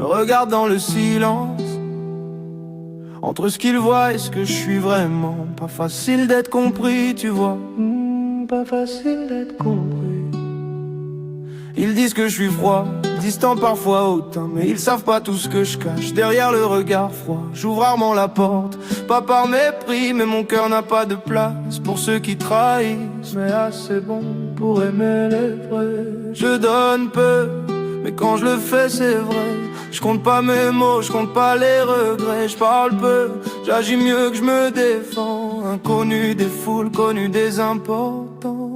me regarde dans le silence. Entre ce qu'ils voient et ce que je suis vraiment. Pas facile d'être compris, tu vois. Pas facile d'être compris. Ils disent que je suis froid, distant parfois hautain, mais ils savent pas tout ce que je cache derrière le regard froid. J'ouvre rarement la porte, pas par mépris, mais mon cœur n'a pas de place pour ceux qui trahissent. Mais assez bon pour aimer les vrais. Je donne peu, mais quand je le fais c'est vrai. Je compte pas mes mots, je compte pas les regrets. Je parle peu, j'agis mieux que je me défends. Inconnu des foules, connu des importants.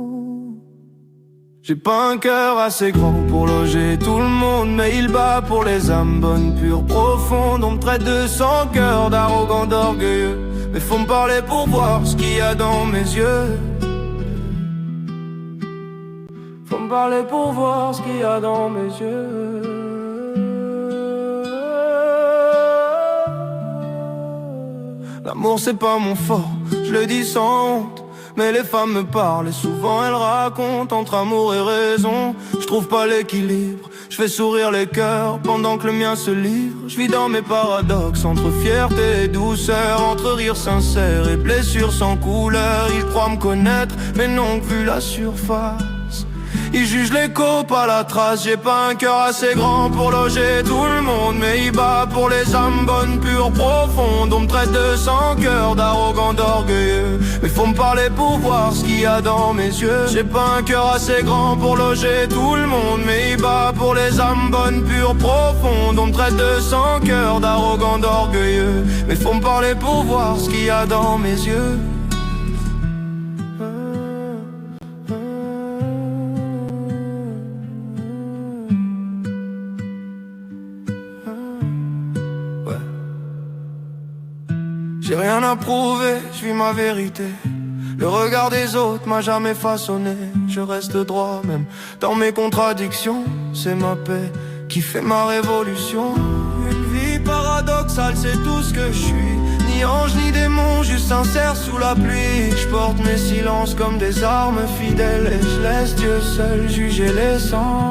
J'ai pas un cœur assez grand pour loger tout le monde, mais il bat pour les âmes bonnes, pures, profondes. On me traite de sans cœur, d'arrogant, d'orgueilleux, mais faut me parler pour voir ce qu'il y a dans mes yeux. Faut me parler pour voir ce qu'il y a dans mes yeux. L'amour c'est pas mon fort, je le dis sans honte. Mais les femmes me parlent et souvent elles racontent entre amour et raison. Je trouve pas l'équilibre, je fais sourire les cœurs pendant que le mien se livre. Je vis dans mes paradoxes, entre fierté et douceur, entre rire sincère et blessures sans couleur. Ils croient me connaître mais n'ont vu la surface. Ils jugent l'écho, pas la trace. J'ai pas un cœur assez grand pour loger tout le monde, mais il bat pour les âmes bonnes, pures, profondes. On me traite de sans cœur, d'arrogant, d'orgueilleux, mais faut me parler pour voir ce qu'il y a dans mes yeux. J'ai pas un cœur assez grand pour loger tout le monde, mais il bat pour les âmes bonnes, pures, profondes. On me traite de sans cœur, d'arrogant, d'orgueilleux, mais faut me parler pour voir ce qu'il y a dans mes yeux. J'ai rien à prouver, je vis ma vérité. Le regard des autres m'a jamais façonné. Je reste droit même dans mes contradictions. C'est ma paix qui fait ma révolution. Une vie paradoxale, c'est tout ce que je suis. Ni ange ni démon, juste sincère sous la pluie. Je porte mes silences comme des armes fidèles, et je laisse Dieu seul juger l'essentiel.